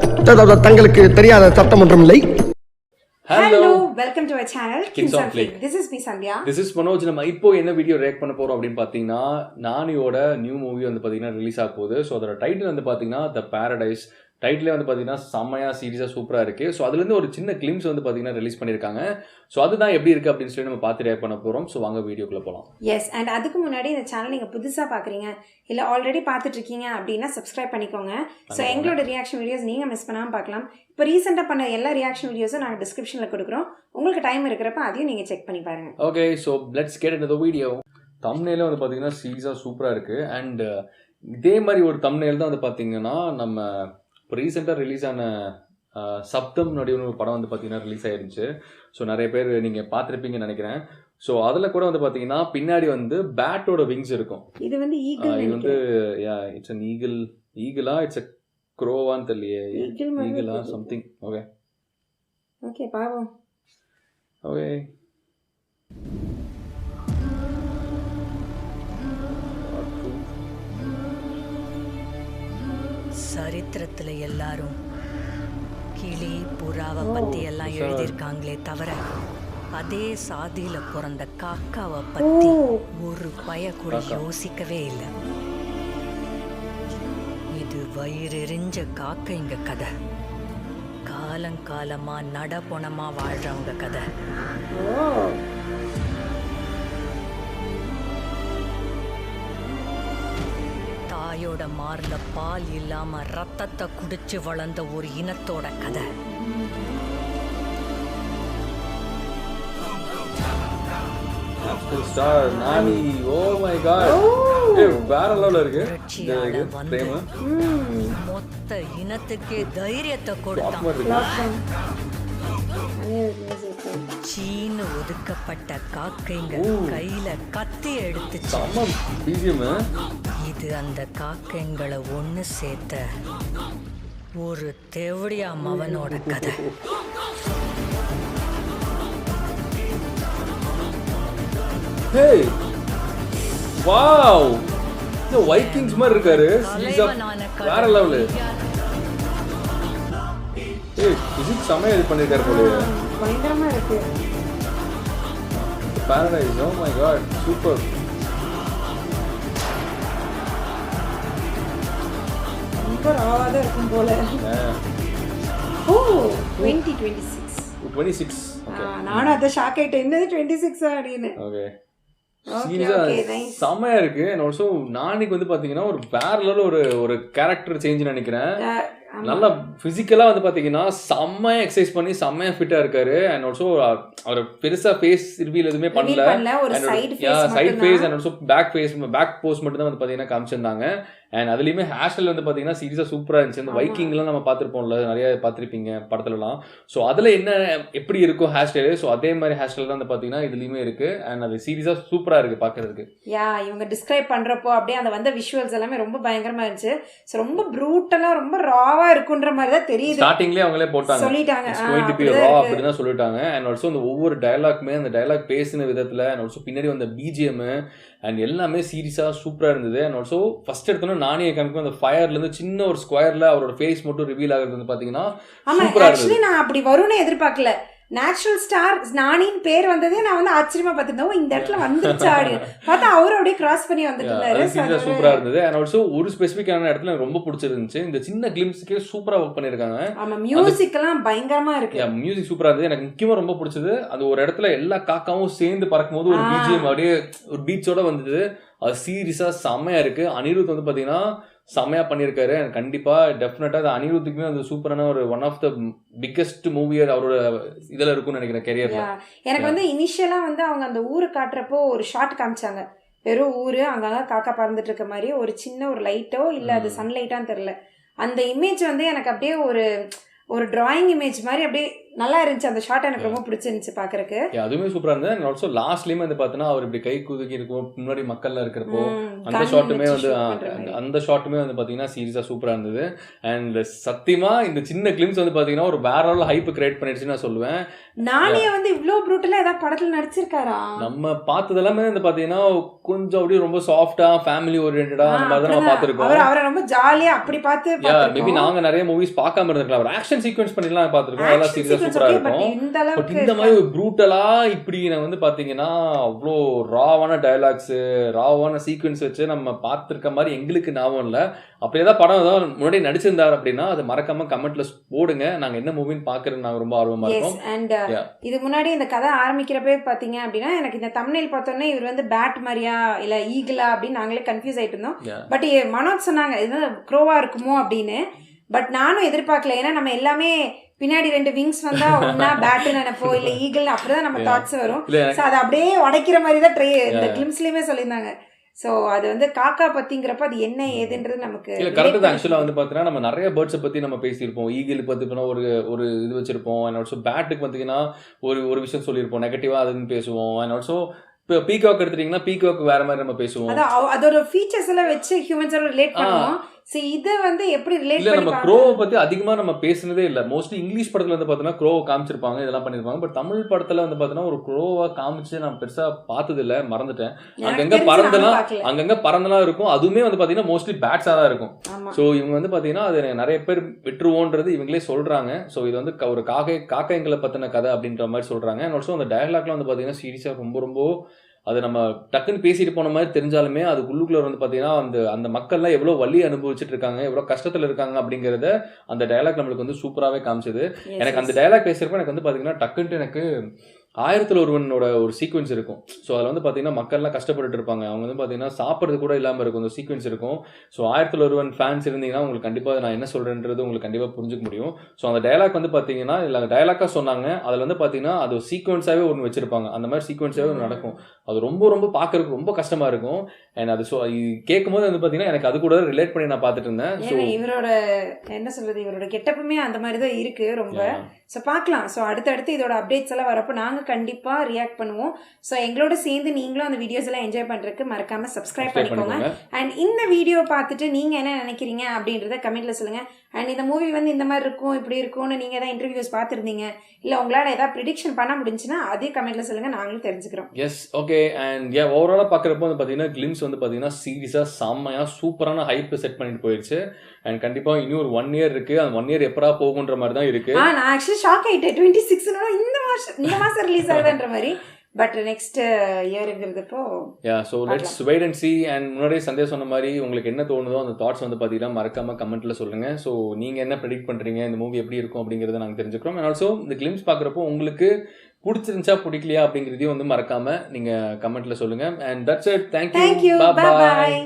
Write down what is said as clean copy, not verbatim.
தங்களுக்கு தெரியாத சட்டம் ஒன்றும் இல்லை. Hello, welcome to our channel Kings on Flick. This is me Sandhya. This is Manoj. நம்ம இப்போ என்ன வீடியோ ரியாக்ட் பண்ண போறோம் அப்படின்னு பாத்தீங்கன்னா நானியோட நியூ மூவி வந்து பாத்தீங்கன்னா ரிலீஸ் ஆக போகுது. ஸோ அதோட டைட்டில் வந்து பாத்தீங்கன்னா த பேரடைஸ். டைட்டிலே வந்து பார்த்தீங்கன்னா செம்மையாக சீரியஸாக சூப்பராக இருக்குது. ஸோ அதுலேருந்து ஒரு சின்ன கிளிம்ஸ் வந்து பார்த்தீங்கன்னா ரிலீஸ் பண்ணியிருக்காங்க. ஸோ அதுதான் எப்படி இருக்குது அப்படின்னு சொல்லி நம்ம பார்த்து ரியாக்ட் பண்ண போகிறோம். ஸோ வாங்க வீடியோக்குள்ளே போகலாம். எஸ், அண்ட் அதுக்கு முன்னாடி இந்த சேனல் நீங்கள் புதுசாக பார்க்குறீங்க இல்லை ஆல்ரெடி பார்த்துட்ருக்கீங்க அப்படின்னா சப்ஸ்கிரைப் பண்ணிக்கோங்க. ஸோ எங்களோட ரியாக்ஷன் வீடியோஸ் நீங்கள் மிஸ் பண்ணாமல் பார்க்கலாம். இப்போ ரீசெண்டாக பண்ண எல்லா ரியாக்ஷன் வீடியோஸும் நாங்கள் டிஸ்கிரிப்ஷனில் கொடுக்குறோம். உங்களுக்கு டைம் இருக்கிறப்ப அதையும் நீங்கள் செக் பண்ணி பாருங்கள். Okay, so let's get into the video. தம்ப்நெயிலே வந்து பார்த்தீங்கன்னா சீரியஸாக சூப்பராக இருக்குது. அண்ட் இதே மாதிரி ஒரு தம்ப்நெயில் தான் வந்து பார்த்தீங்கன்னா நம்ம இப்போ ரீசெண்டாக ரிலீஸ் ஆன சப்தம் நடிகர் ஒரு படம் வந்து பார்த்தீங்கன்னா ரிலீஸ் ஆயிருந்துச்சு. ஸோ நிறைய பேர் நீங்கள் பார்த்துருப்பீங்கன்னு நினைக்கிறேன். ஸோ அதில் கூட வந்து பார்த்தீங்கன்னா பின்னாடி வந்து பேட்டோட விங்ஸ் இருக்கும். இது வந்து ஈகிள். இது வந்து இட்ஸ் அன் ஈகிளா இட்ஸ் அ க்ரோவான்னு தெரியலையே. ஈகிளா சம்திங். ஓகே ஓகே பாவம். ஓகே சரித்திரத்துல எல்லாரும் கிளி புறாவை பத்தி எல்லாம் எழுதியிருக்காங்களே தவிர அதே சாதியில பிறந்த காக்காவை பத்தி ஒரு பய கூட யோசிக்கவே இல்லை. இது வயிறெறிஞ்ச காக்கைங்க கதை. காலங்காலமா நடப்பொணமா வாழ்றவங்க கதை. தாயோட மார்ல பால் இல்லாம ரத்தத்தை குடிச்சு வளர்ந்த ஒரு இனத்தோட கதை. மொத்த இனத்துக்கே தைரியத்தை கொடுத்தான். சீனு ஒதுக்கப்பட்ட காக்கைங்க கையில கத்தி எடுத்துச்சு. இது அந்த காக்கைங்களை ஒண்ணு சேர்த்த ஒரு தேவடியா மவனோட கதை. வாவ், இந்த வைக்கிங்ஸ் மாதிரி இருக்காரு. வேற லெவல். பிசிக்ஸ் செமையா இது பண்ணிருக்காரு போலயே. பயங்கரமா இருக்கு. Paradise, oh my god, super. Super ஆவாத இருக்கும் போல. ஓ 2026. நானும் அத ஷாக் ஆயிட்டேன். என்னது 26 அப்படின்னு. ஓகே சீரியஸா செமையா இருக்கு. அண்ட் ஆல்சோ நாளைக்கு வந்து பாத்தீங்கன்னா ஒரு வேற லெவல் ஒரு கேரக்டர் சேஞ்ச் நினைக்கிறேன். நல்லா பிசிக்கலா வந்து பாத்தீங்கன்னா செம்மையா எக்ஸசைஸ் பண்ணி செம்மையா ஃபிட்டா இருக்காரு. அண்ட் ஆல்சோ அவர் பெருசா ஃபேஸ் ரிவீல் எதுவுமே பண்ணல. Side face and also back post மட்டும் தான் வந்து பாத்தீங்கன்னா காமிச்சிருந்தாங்க. அண்ட் அதுலயுமே ஹேர் ஸ்டைல் வந்து பாத்தீங்கன்னா சீரியஸா சூப்பரா இருந்துச்சு. இந்த வைக்கிங்லாம் நம்ம பார்த்திருப்போம்ல, நிறைய பார்த்திருப்பீங்க படத்துலலாம். ஸோ அதுல என்ன எப்படி இருக்கும் ஹேர் ஸ்டைலு, ஸோ அதே மாதிரி ஹேர் ஸ்டைல் தான் வந்து பாத்தீங்கன்னா இதுலயுமே இருக்கு. அண்ட் அது சீரியஸா சூப்பரா இருக்கு பாக்குறதுக்கு. இவங்க டிஸ்கிரைப் பண்றப்போ அப்படியே அந்த வந்த விஷுவல்ஸ் எல்லாமே ரொம்ப பயங்கரமா இருந்துச்சு. ஸோ ரொம்ப ப்ரூட்டலா ரொம்ப ராவா இருக்குன்ற மாதிரி தான் தெரியுது. ஸ்டார்டிங்லேயே அவங்களே போட்டாங்க, சொல்லிட்டாங்க அப்படின்னு தான் சொல்லிட்டாங்க. அண்ட் ஆல்சோ அந்த ஒவ்வொரு டயலாக்மே அந்த டயலாக் பேசின விதத்துல அண்ட் ஆல்சோ பின்னாடி வந்த பிஜிஎம் அண்ட் எல்லாமே சீரியஸா சூப்பரா இருந்தது. அண்ட் ஆல்சோ ஃபர்ஸ்ட் எடுத்தோன்னா நானே காமிக்கும் அந்த ஃபயர்ல இருந்து சின்ன ஒரு ஸ்கொயர்ல அவரோட ஃபேஸ் மட்டும் ரிவீல் ஆகுறது வந்து பாத்தீங்கன்னா சூப்பரா இருந்தது. நான் அப்படி வரும்னு எதிர்பார்க்கல. நேச்சுரல் ஸ்டார் நானின் பேர் வந்ததே நான் வந்து ஆச்சரியமா பார்த்துருந்தேன். இந்த இடத்துல வந்துருச்சா அப்படின்னு பார்த்தா அவரு அப்படியே கிராஸ் பண்ணி வந்துட்டு இருந்தாரு. சூப்பரா இருந்தது. அண்ட் ஆல்சோ ஒரு ஸ்பெசிபிக்கான இடத்துல ரொம்ப பிடிச்சிருந்துச்சு. இந்த சின்ன கிளிம்ஸ்க்கே சூப்பரா ஒர்க் பண்ணிருக்காங்க. ஆமா, மியூசிக் எல்லாம் பயங்கரமா இருக்கு. மியூசிக் சூப்பரா இருந்தது. எனக்கு முக்கியமா ரொம்ப பிடிச்சது அது ஒரு இடத்துல எல்லா காக்காவும் சேர்ந்து பறக்கும் போது ஒரு பிஜிஎம் அப்படியே ஒரு பீச்சோட வந்தது. அது சீரியஸா செம்மையா இருக்கு. அனிருத் வந்து பாத்தீங்கன்னா செம்மையா பண்ணியிருக்காரு. கண்டிப்பா டெஃபினட்டா அது அனிருத்துக்குமே அது சூப்பரான ஒரு ஒன் ஆஃப் த பிக்கஸ்ட் மூவியர் அவரோட இதுல இருக்கும்னு நினைக்கிறேன் கெரியர்ல. எனக்கு வந்து இனிஷியலா வந்து அவங்க அந்த ஊரை காட்டுறப்போ ஒரு ஷார்ட் காமிச்சாங்க. வெறும் ஊரு அங்கங்க காக்கா பறந்துட்டு இருக்க மாதிரி ஒரு சின்ன ஒரு லைட்டோ இல்ல அது சன்லைட்டான்னு தெரியல. அந்த இமேஜ் வந்து எனக்கு அப்படியே ஒரு டிராயிங் இமேஜ் மாதிரி அப்படியே நல்லா இருந்துச்சு அந்த ஷாட், எனக்கு ரொம்ப பிடிச்சிருந்துச்சு பாக்குறதுக்கு. அதுவுமே சூப்பரா இருந்தது. அண்ட் ஆல்சோ லாஸ்ட்லயுமே வந்து பார்த்தீங்கன்னா அவர் இப்படி கை குதுக்கி இருக்கும் முன்னாடி மக்கள்லாம் இருக்கிறப்போ அந்த ஷாட்டுமே வந்து அந்த ஷாட்டுமே வந்து பார்த்தீங்கன்னா சீரியஸா சூப்பரா இருந்தது. அண்ட் சத்தியமா இந்த சின்ன கிளிம்ஸ் வந்து பார்த்தீங்கன்னா ஒரு வேற லெவல் ஹைப் கிரியேட் பண்ணிடுச்சுன்னு நான் சொல்லுவேன். நானே வந்து இவ்ளோ ப்ரூட்டலா ஏதாவது படத்துல நடிச்சிருக்காரா? நம்ம பார்த்தது எல்லாமே வந்து பார்த்தீங்கன்னா கொஞ்சம் அப்படியே ரொம்ப சாஃப்டா ஃபேமிலி ஓரியன்டடா அந்த மாதிரி தான் நம்ம பார்த்திருக்கோம். அவரை ரொம்ப ஜாலியா அப்படி பார்த்து மேபி நாங்க நிறைய மூவிஸ் பார்க்காம இருந்திருக்கலாம். ஒரு ஆக்ஷன் சீக்வென்ஸ் பண்ணிலாம் பார்த்திருக்கோம், அதெல்லாம் சீரியஸா சூப்பரா இருக்கும். பட் இந்த மாதிரி ஒரு ப்ரூட்டலா இப்படி நான் வந்து பாத்தீங்கன்னா அவ்வளோ ராவான டயலாக்ஸ் ராவான சீக்வென்ஸ் வச்சு நம்ம பார்த்திருக்க மாதிரி எங்களுக்கு ஞாபகம் இல்லை. அப்படி ஏதாவது படம் ஏதாவது முன்னாடி நடிச்சிருந்தாரு அப்படின்னா அது மறக்காம கமெண்ட்ல போடுங்க, நாங்க என்ன மூவின்னு பாக்குறது நாங்க ரொம்ப ஆர்வமா இருக்கோம். அண்ட் இது முன்னாடி இந்த கதை ஆரம்பிக்கிறப்பே பாத்தீங்க அப்படின்னா எனக்கு இந்த தம்ப்நெயில் பார்த்தோன்னே இவர் வந்து பேட் மாதிரியா இல்ல ஈகிளா அப்படின்னு நாங்களே கன்ஃபியூஸ் ஆயிட்டு இருந்தோம். பட் மனோஜ் சொன்னாங்க இது க்ரோவா இருக்குமோ அப்படின்னு. பட் நானும் எதிர்பார்க்கல, ஏன்னா நம்ம எல்லாமே பின்னாடி 2 விங்ஸ் வந்தா ஒன்னா பேட் நினைப்போம் இல்ல ஈகிள் அப்படிதான் நம்ம தாட்ஸ் வரும். அதை அப்படியே உடைக்கிற மாதிரி தான் இந்த கிளிம்ஸ்லயுமே சொல்லியிருந்தாங்க. ஸோ அது வந்து காக்கா பத்திங்கிறப்ப அது என்ன ஏதுன்றது நமக்கு இல்லை கரெக்ட் தான். ஆக்சுவலாக வந்து பார்த்தீங்கன்னா நம்ம நிறைய பேர்ட்ஸை பற்றி நம்ம பேசியிருப்போம். ஈகிள் பார்த்தீங்கன்னா ஒரு இது வச்சிருப்போம். அண்ட் ஆல்சோ பேட்டுக்கு பார்த்தீங்கன்னா ஒரு விஷயம் சொல்லியிருப்போம் நெகட்டிவாக அதுன்னு பேசுவோம். அண்ட் ஆல்சோ இப்போ பீகாக் எடுத்துட்டீங்கன்னா பீகாக் வேற மாதிரி நம்ம பேசுவோம். அதோட ஃபீச்சர்ஸ் எல்லாம் வச்சு ஹியூமன்ஸோட ரிலேட் பண்ணுவோம். சோ இத வந்து எப்படி ரிலேட் பண்ணி நம்ம க்ரோவை பத்தி அதிகமா நம்ம பேசுனதே இல்ல. மோஸ்ட்லி இங்கிலீஷ் படத்துல வந்து பாத்தீங்கன்னா க்ரோவை காமிச்சிருப்பாங்க, இதெல்லாம் பண்ணிருப்பாங்க. பட் தமிழ் படத்துல வந்து பாத்தீங்கன்னா ஒரு க்ரோவா காமிச்சு நான் பெருசா பார்த்தது இல்ல, மறந்துட்டேன். அங்கங்க பறந்தெல்லாம் இருக்கும். அதுவுமே வந்து பாத்தீங்கன்னா மோஸ்ட்லி பேட்ஸா தான் இருக்கும். சோ இவங்க வந்து பாத்தீங்கன்னா அது நிறைய பேர் விட்டுருவோன்றது இவங்களே சொல்றாங்க. சோ இது வந்து ஒரு காக்கைங்களை பத்தின கதை அப்படின்ற மாதிரி சொல்றாங்க. அண்ட் ஆல்சோ அந்த டயலாக்லாம் வந்து பாத்தீங்கன்னா சீரியஸா ரொம்ப அது நம்ம டக்குன்னு பேசிட்டு போன மாதிரி தெரிஞ்சாலுமே அதுக்குள்ளுக்குள்ள வந்து பாத்தீங்கன்னா அந்த மக்கள்லாம் எவ்வளவு வலி அனுபவிச்சுட்டு இருக்காங்க, எவ்வளவு கஷ்டத்துல இருக்காங்க அப்படிங்கறத அந்த டயலாக் நம்மளுக்கு வந்து சூப்பராகவே காமிச்சது. எனக்கு அந்த டயலாக் பேசுறப்ப எனக்கு வந்து பாத்தீங்கன்னா டக்குன்ட்டு எனக்கு 1000 ஒரு சீக்வன்ஸ் இருக்கும். ஸோ அதில் வந்து பார்த்தீங்கன்னா மக்கள்லாம் கஷ்டப்பட்டு இருப்பாங்க. அவங்க வந்து பார்த்தீங்கன்னா சாப்பிட்றது கூட இல்லாமல் இருக்கும், அந்த சீக்வன்ஸ் இருக்கும். ஸோ 1001 ஃபேன்ஸ் இருந்தீங்கன்னா உங்களுக்கு கண்டிப்பாக நான் என்ன சொல்கிறேன்றது உங்களுக்கு கண்டிப்பாக புரிஞ்சுக்க முடியும். ஸோ அந்த டயலாக் வந்து பார்த்தீங்கன்னா இல்லை டயலாக்காக சொன்னாங்க, அதில் வந்து பார்த்தீங்கன்னா அது சீக்வன்ஸாகவே ஒன்று வச்சிருப்பாங்க. அந்த மாதிரி சீக்வன்ஸாகவே ஒன்று நடக்கும். அது ரொம்ப பார்க்கறதுக்கு ரொம்ப கஷ்டமாக இருக்கும். அண்ட் அது கேட்கும் போது வந்து பார்த்தீங்கன்னா எனக்கு அது கூட ரிலேட் பண்ணி நான் பார்த்துட்டு இருந்தேன். ஸோ இவரோட என்ன சொல்றது, இவரோட கெட்டப்புமே அந்த மாதிரி தான் இருக்கு ரொம்ப. ஸோ பார்க்கலாம். ஸோ அடுத்தடுத்து இதோட அப்டேட்ஸ் எல்லாம் வரப்போ நாங்கள் கண்டிப்பாக ரியாக்ட் பண்ணுவோம். ஸோ எங்களோட சேர்ந்து நீங்களும் அந்த வீடியோஸ் எல்லாம் என்ஜாய் பண்ணுறதுக்கு மறக்காம சப்ஸ்கிரைப் பண்ணிக்கோங்க. அண்ட் இந்த வீடியோ பார்த்துட்டு நீங்கள் என்ன நினைக்கிறீங்க அப்படின்றத கமெண்ட்ல சொல்லுங்கள். அண்ட் இந்த மூவி வந்து இந்த மாதிரி இருக்கும் இப்படி இருக்கும்னு நீங்கள் ஏதாவது இன்டர்வியூஸ் பார்த்துருந்தீங்க இல்லை உங்களால் ஏதாவது ப்ரிடிக்ஷன் பண்ண முடிஞ்சுன்னா அதே கமெண்ட்ல சொல்லுங்கள், நாங்களும் தெரிஞ்சுக்கிறோம். S okay. அண்ட் ஓவராலாக பார்க்குறப்போ வந்து பார்த்தீங்கன்னா கிளிம்ஸ் வந்து பார்த்தீங்கன்னா சீரியஸாக செம்மையாக சூப்பரான ஹைப் செட் பண்ணிட்டு போயிடுச்சு. அண்ட் கண்டிப்பாக இன்னும் ஒரு 1 year இருக்கு. அந்த 1 year எப்படா போகுன்ற மாதிரி தான் இருக்கு. நான் ஆக்சுவலி ஷாக் ஆயிட்டேன். 26 இந்த மாசம் ரிலீஸ் ஆகுதுன்ற மாதிரி. பட் நெக்ஸ்ட் இயர்ங்கிறதுப்போ so let's wait and see. And முன்னாடியே சந்தேகம் சொன்ன மாதிரி உங்களுக்கு என்ன தோணுதோ அந்த தாட்ஸ் வந்து பார்த்தீங்கன்னா மறக்காம கமெண்ட்ல சொல்லுங்க. ஸோ நீங்க என்ன ப்ரெடிக்ட் பண்றீங்க, இந்த மூவி எப்படி இருக்கும் அப்படிங்கறத நாங்கள் தெரிஞ்சுக்கிறோம். அண்ட் ஆல்சோ இந்த கிளிம்ஸ் பார்க்குறப்போ உங்களுக்கு பிடிச்சிருந்துச்சா பிடிக்கலையா அப்படிங்கிறதையும் வந்து மறக்காம நீங்க கமெண்ட்ல சொல்லுங்க. And that's it. Thank you. By.